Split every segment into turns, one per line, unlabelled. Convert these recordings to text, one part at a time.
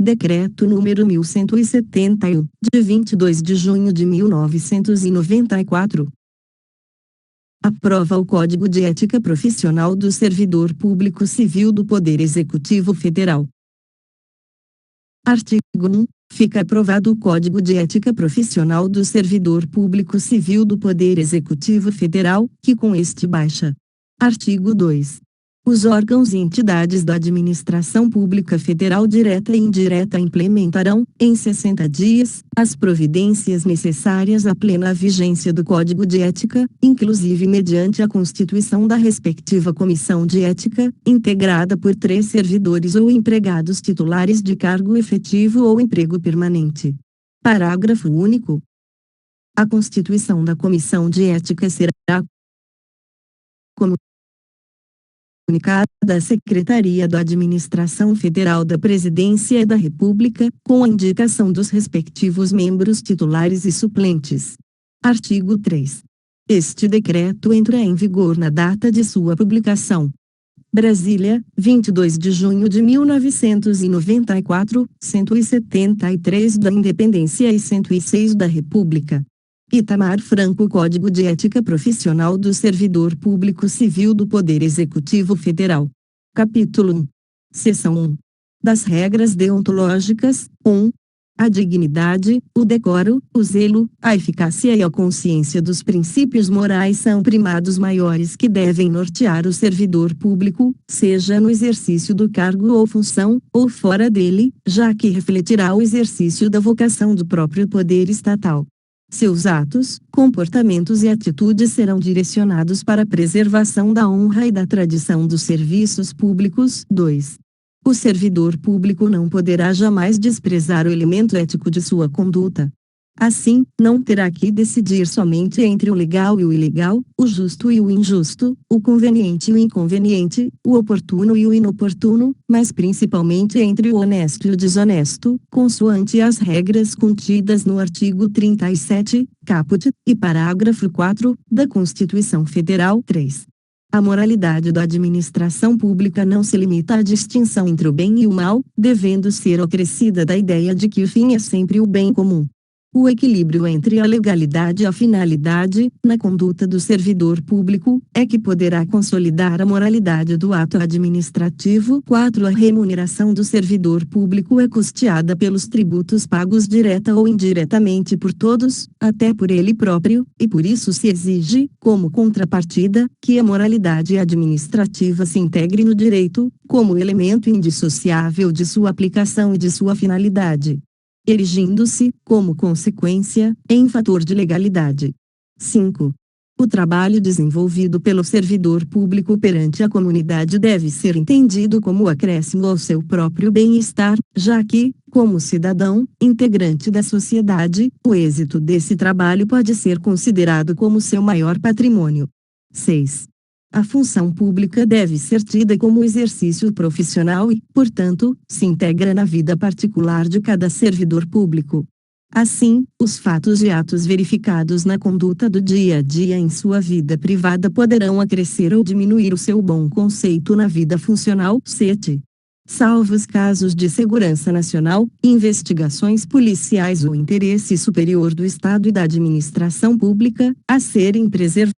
Decreto número 1171, de 22 de junho de 1994. Aprova o Código de Ética Profissional do Servidor Público Civil do Poder Executivo Federal. Artigo 1. Fica aprovado o Código de Ética Profissional do Servidor Público Civil do Poder Executivo Federal, que com este baixa. Artigo 2. Os órgãos e entidades da Administração Pública Federal direta e indireta implementarão, em 60 dias, as providências necessárias à plena vigência do Código de Ética, inclusive mediante a constituição da respectiva Comissão de Ética, integrada por 3 servidores ou empregados titulares de cargo efetivo ou emprego permanente. Parágrafo único. A constituição da Comissão de Ética será comunicada à Secretaria da Administração Federal da Presidência da República, com a indicação dos respectivos membros titulares e suplentes. Artigo 3. Este decreto entra em vigor na data de sua publicação. Brasília, 22 de junho de 1994, 173 da Independência e 106 da República. Itamar Franco Código de Ética Profissional do Servidor Público Civil do Poder Executivo Federal. Capítulo 1. Seção 1. Das regras deontológicas. 1. A dignidade, o decoro, o zelo, a eficácia e a consciência dos princípios morais são primados maiores que devem nortear o servidor público, seja no exercício do cargo ou função, ou fora dele, já que refletirá o exercício da vocação do próprio poder estatal. Seus atos, comportamentos e atitudes serão direcionados para a preservação da honra e da tradição dos serviços públicos. 2. O servidor público não poderá jamais desprezar o elemento ético de sua conduta. Assim, não terá que decidir somente entre o legal e o ilegal, o justo e o injusto, o conveniente e o inconveniente, o oportuno e o inoportuno, mas principalmente entre o honesto e o desonesto, consoante as regras contidas no artigo 37, caput, e parágrafo 4, da Constituição Federal. 3. A moralidade da administração pública não se limita à distinção entre o bem e o mal, devendo ser acrescida da ideia de que o fim é sempre o bem comum. O equilíbrio entre a legalidade e a finalidade, na conduta do servidor público, é que poderá consolidar a moralidade do ato administrativo. 4. A remuneração do servidor público é custeada pelos tributos pagos direta ou indiretamente por todos, até por ele próprio, e por isso se exige, como contrapartida, que a moralidade administrativa se integre no direito, como elemento indissociável de sua aplicação e de sua finalidade, erigindo-se, como consequência, em fator de legalidade. 5. O trabalho desenvolvido pelo servidor público perante a comunidade deve ser entendido como acréscimo ao seu próprio bem-estar, já que, como cidadão, integrante da sociedade, o êxito desse trabalho pode ser considerado como seu maior patrimônio. 6. A função pública deve ser tida como exercício profissional e, portanto, se integra na vida particular de cada servidor público. Assim, os fatos e atos verificados na conduta do dia a dia em sua vida privada poderão acrescer ou diminuir o seu bom conceito na vida funcional. 7. Salvo os casos de segurança nacional, investigações policiais ou interesse superior do Estado e da administração pública, a serem preservados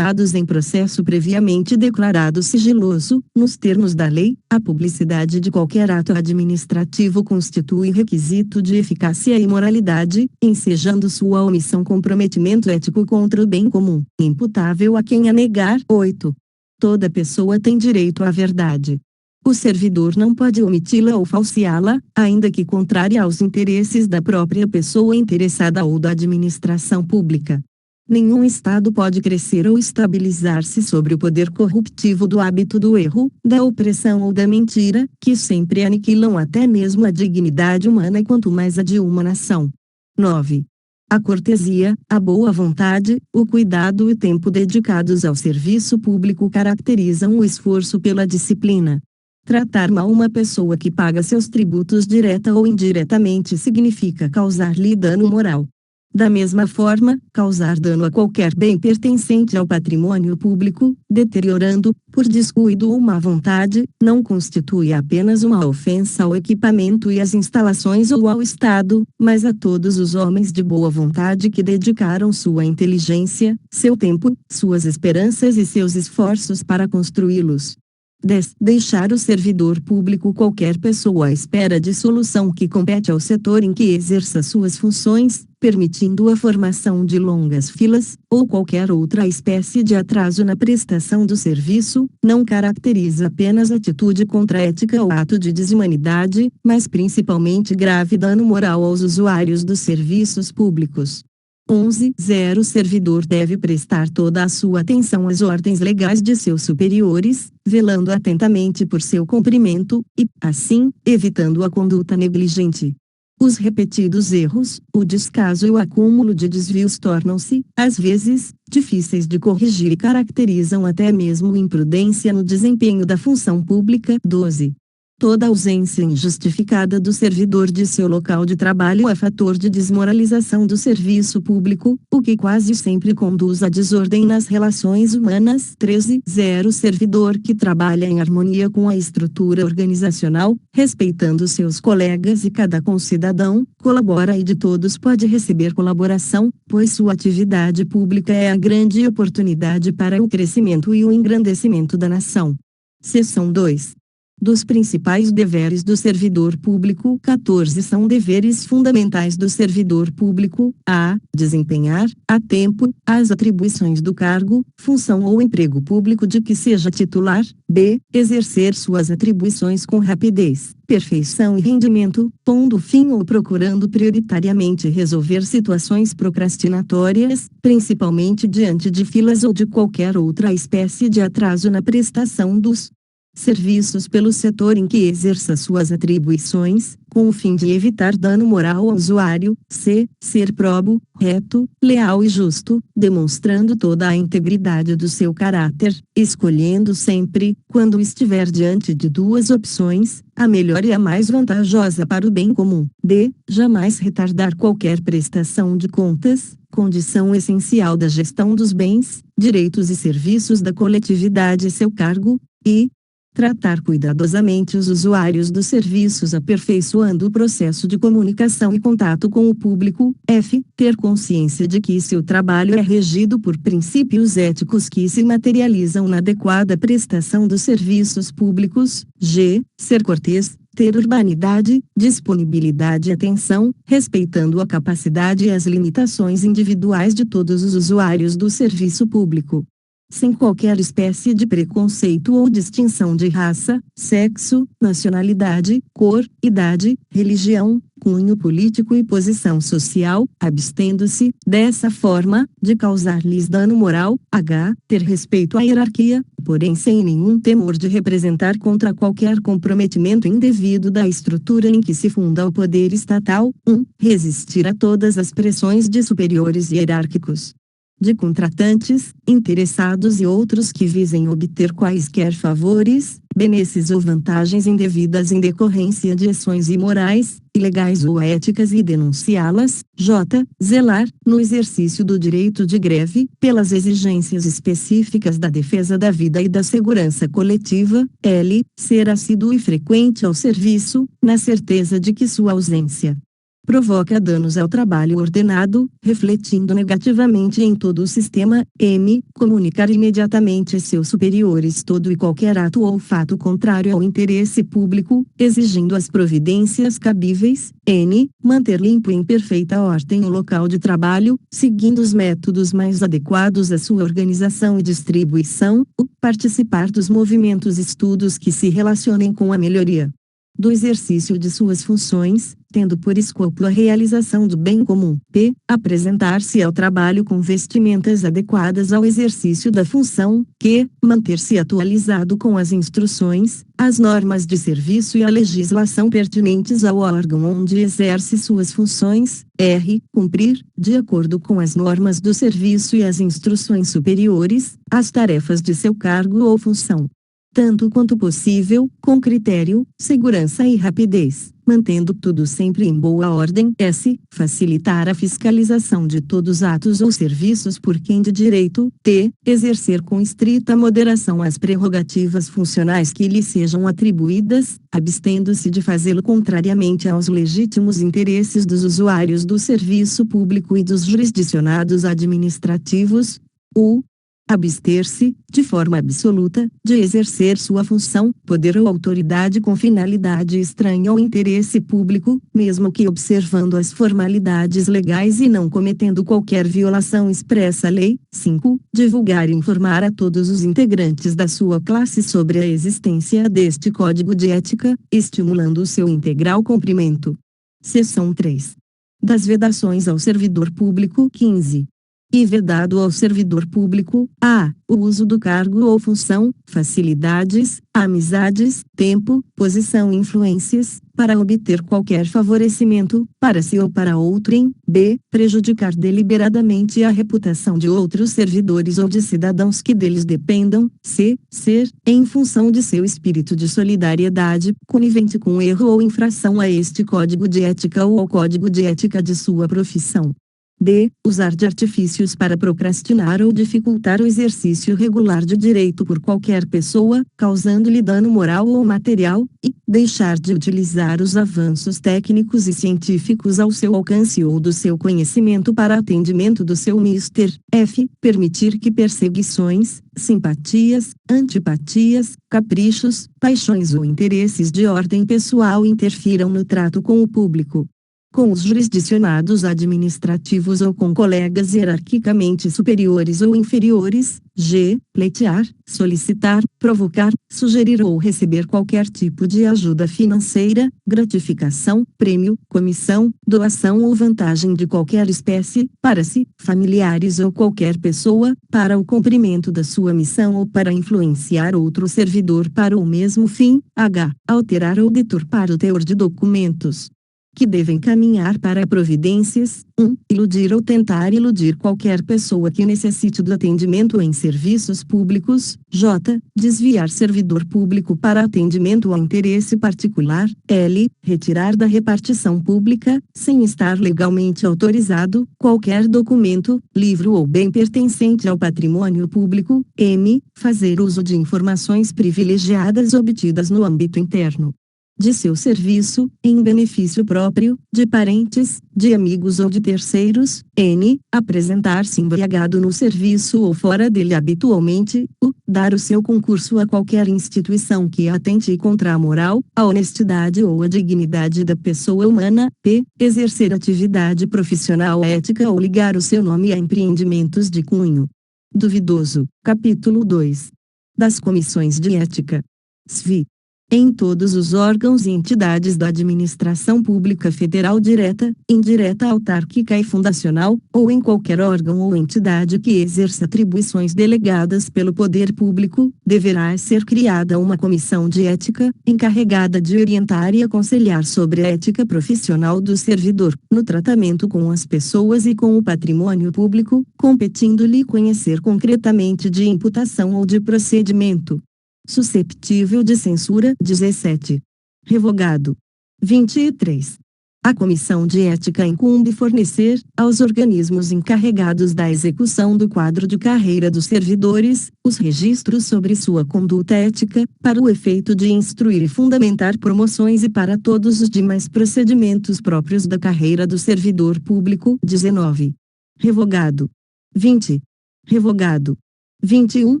em processo previamente declarado sigiloso, nos termos da lei, a publicidade de qualquer ato administrativo constitui requisito de eficácia e moralidade, ensejando sua omissão comprometimento ético contra o bem comum, imputável a quem a negar. 8. Toda pessoa tem direito à verdade. O servidor não pode omiti-la ou falseá-la, ainda que contrária aos interesses da própria pessoa interessada ou da administração pública. Nenhum Estado pode crescer ou estabilizar-se sobre o poder corruptivo do hábito do erro, da opressão ou da mentira, que sempre aniquilam até mesmo a dignidade humana e quanto mais a de uma nação. 9. A cortesia, a boa vontade, o cuidado e o tempo dedicados ao serviço público caracterizam o esforço pela disciplina. Tratar mal uma pessoa que paga seus tributos direta ou indiretamente significa causar-lhe dano moral. Da mesma forma, causar dano a qualquer bem pertencente ao patrimônio público, deteriorando, por descuido ou má vontade, não constitui apenas uma ofensa ao equipamento e às instalações ou ao Estado, mas a todos os homens de boa vontade que dedicaram sua inteligência, seu tempo, suas esperanças e seus esforços para construí-los. 10. Deixar o servidor público qualquer pessoa à espera de solução que compete ao setor em que exerça suas funções, permitindo a formação de longas filas, ou qualquer outra espécie de atraso na prestação do serviço, não caracteriza apenas atitude contra-ética ou ato de desumanidade, mas principalmente grave dano moral aos usuários dos serviços públicos. 11.0 O servidor deve prestar toda a sua atenção às ordens legais de seus superiores, velando atentamente por seu cumprimento, e, assim, evitando a conduta negligente. Os repetidos erros, o descaso e o acúmulo de desvios tornam-se, às vezes, difíceis de corrigir e caracterizam até mesmo imprudência no desempenho da função pública. 12. Toda ausência injustificada do servidor de seu local de trabalho é fator de desmoralização do serviço público, o que quase sempre conduz à desordem nas relações humanas. 13.0 Servidor que trabalha em harmonia com a estrutura organizacional, respeitando seus colegas e cada concidadão, colabora e de todos pode receber colaboração, pois sua atividade pública é a grande oportunidade para o crescimento e o engrandecimento da nação. Seção 2. Dos principais deveres do servidor público. 14 São deveres fundamentais do servidor público: a. Desempenhar, a tempo, as atribuições do cargo, função ou emprego público de que seja titular. b. Exercer suas atribuições com rapidez, perfeição e rendimento, pondo fim ou procurando prioritariamente resolver situações procrastinatórias, principalmente diante de filas ou de qualquer outra espécie de atraso na prestação dos serviços pelo setor em que exerça suas atribuições, com o fim de evitar dano moral ao usuário. c. Ser probo, reto, leal e justo, demonstrando toda a integridade do seu caráter, escolhendo sempre, quando estiver diante de duas opções, a melhor e a mais vantajosa para o bem comum. d. Jamais retardar qualquer prestação de contas, condição essencial da gestão dos bens, direitos e serviços da coletividade e seu cargo, e tratar cuidadosamente os usuários dos serviços aperfeiçoando o processo de comunicação e contato com o público. f. Ter consciência de que seu trabalho é regido por princípios éticos que se materializam na adequada prestação dos serviços públicos. g. Ser cortês, ter urbanidade, disponibilidade e atenção, respeitando a capacidade e as limitações individuais de todos os usuários do serviço público, sem qualquer espécie de preconceito ou distinção de raça, sexo, nacionalidade, cor, idade, religião, cunho político e posição social, abstendo-se, dessa forma, de causar-lhes dano moral. h. Ter respeito à hierarquia, porém sem nenhum temor de representar contra qualquer comprometimento indevido da estrutura em que se funda o poder estatal. 1. Resistir a todas as pressões de superiores hierárquicos, de contratantes, interessados e outros que visem obter quaisquer favores, benesses ou vantagens indevidas em decorrência de ações imorais, ilegais ou éticas e denunciá-las. j. Zelar, no exercício do direito de greve, pelas exigências específicas da defesa da vida e da segurança coletiva. l. Ser assíduo e frequente ao serviço, na certeza de que sua ausência provoca danos ao trabalho ordenado, refletindo negativamente em todo o sistema. m. Comunicar imediatamente a seus superiores todo e qualquer ato ou fato contrário ao interesse público, exigindo as providências cabíveis. n. Manter limpo e em perfeita ordem o local de trabalho, seguindo os métodos mais adequados à sua organização e distribuição. Participar dos movimentos e estudos que se relacionem com a melhoria do exercício de suas funções, tendo por escopo a realização do bem comum. p. Apresentar-se ao trabalho com vestimentas adequadas ao exercício da função. q. Manter-se atualizado com as instruções, as normas de serviço e a legislação pertinentes ao órgão onde exerce suas funções. r. Cumprir, de acordo com as normas do serviço e as instruções superiores, as tarefas de seu cargo ou função. tanto quanto possível, com critério, segurança e rapidez, mantendo tudo sempre em boa ordem. S. Facilitar a fiscalização de todos os atos ou serviços por quem de direito. T. Exercer com estrita moderação as prerrogativas funcionais que lhe sejam atribuídas, abstendo-se de fazê-lo contrariamente aos legítimos interesses dos usuários do serviço público e dos jurisdicionados administrativos. U. Abster-se, de forma absoluta, de exercer sua função, poder ou autoridade com finalidade estranha ao interesse público, mesmo que observando as formalidades legais e não cometendo qualquer violação expressa à lei. 5. Divulgar e informar a todos os integrantes da sua classe sobre a existência deste Código de Ética, estimulando o seu integral cumprimento. Seção 3. Das vedações ao servidor público. 15. E vedado ao servidor público, a. O uso do cargo ou função, facilidades, amizades, tempo, posição e influências, para obter qualquer favorecimento, para si ou para outrem. B. Prejudicar deliberadamente a reputação de outros servidores ou de cidadãos que deles dependam. C. Ser, em função de seu espírito de solidariedade, conivente com erro ou infração a este Código de Ética ou ao Código de Ética de sua profissão. D. Usar de artifícios para procrastinar ou dificultar o exercício regular de direito por qualquer pessoa, causando-lhe dano moral ou material, e deixar de utilizar os avanços técnicos e científicos ao seu alcance ou do seu conhecimento para atendimento do seu mister. F. Permitir que perseguições, simpatias, antipatias, caprichos, paixões ou interesses de ordem pessoal interfiram no trato com o público, com os jurisdicionados administrativos ou com colegas hierarquicamente superiores ou inferiores. G. Pleitear, solicitar, provocar, sugerir ou receber qualquer tipo de ajuda financeira, gratificação, prêmio, comissão, doação ou vantagem de qualquer espécie, para si, familiares ou qualquer pessoa, para o cumprimento da sua missão ou para influenciar outro servidor para o mesmo fim. H. Alterar ou deturpar o teor de documentos que devem caminhar para providências. 1. Iludir ou tentar iludir qualquer pessoa que necessite do atendimento em serviços públicos. J. Desviar servidor público para atendimento ao interesse particular. L. Retirar da repartição pública, sem estar legalmente autorizado, qualquer documento, livro ou bem pertencente ao patrimônio público. M. Fazer uso de informações privilegiadas obtidas no âmbito interno de seu serviço, em benefício próprio, de parentes, de amigos ou de terceiros. N. Apresentar-se embriagado no serviço ou fora dele habitualmente. U. Dar o seu concurso a qualquer instituição que atente contra a moral, a honestidade ou a dignidade da pessoa humana. P. Exercer atividade profissional ética ou ligar o seu nome a empreendimentos de cunho duvidoso. Capítulo 2. Das comissões de ética. SV. Em todos os órgãos e entidades da administração pública federal direta, indireta, autárquica e fundacional, ou em qualquer órgão ou entidade que exerça atribuições delegadas pelo poder público, deverá ser criada uma comissão de ética, encarregada de orientar e aconselhar sobre a ética profissional do servidor, no tratamento com as pessoas e com o patrimônio público, competindo-lhe conhecer concretamente de imputação ou de procedimento susceptível de censura. 17. Revogado. 23. A Comissão de Ética incumbe fornecer, aos organismos encarregados da execução do quadro de carreira dos servidores, os registros sobre sua conduta ética, para o efeito de instruir e fundamentar promoções e para todos os demais procedimentos próprios da carreira do servidor público. 19. Revogado. 20. Revogado. 21.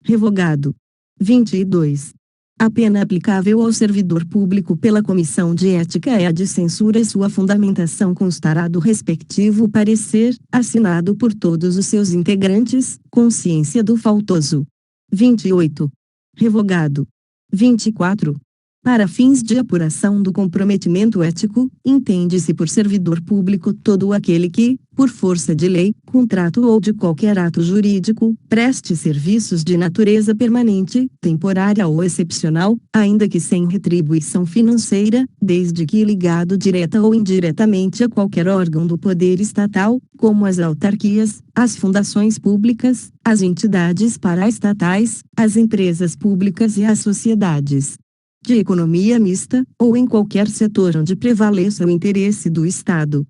Revogado. 22. A pena aplicável ao servidor público pela Comissão de Ética é a de censura e sua fundamentação constará do respectivo parecer, assinado por todos os seus integrantes, com ciência do faltoso. 28. Revogado. 24. Para fins de apuração do comprometimento ético, entende-se por servidor público todo aquele que, por força de lei, contrato ou de qualquer ato jurídico, preste serviços de natureza permanente, temporária ou excepcional, ainda que sem retribuição financeira, desde que ligado direta ou indiretamente a qualquer órgão do poder estatal, como as autarquias, as fundações públicas, as entidades paraestatais, as empresas públicas e as sociedades de economia mista, ou em qualquer setor onde prevaleça o interesse do Estado.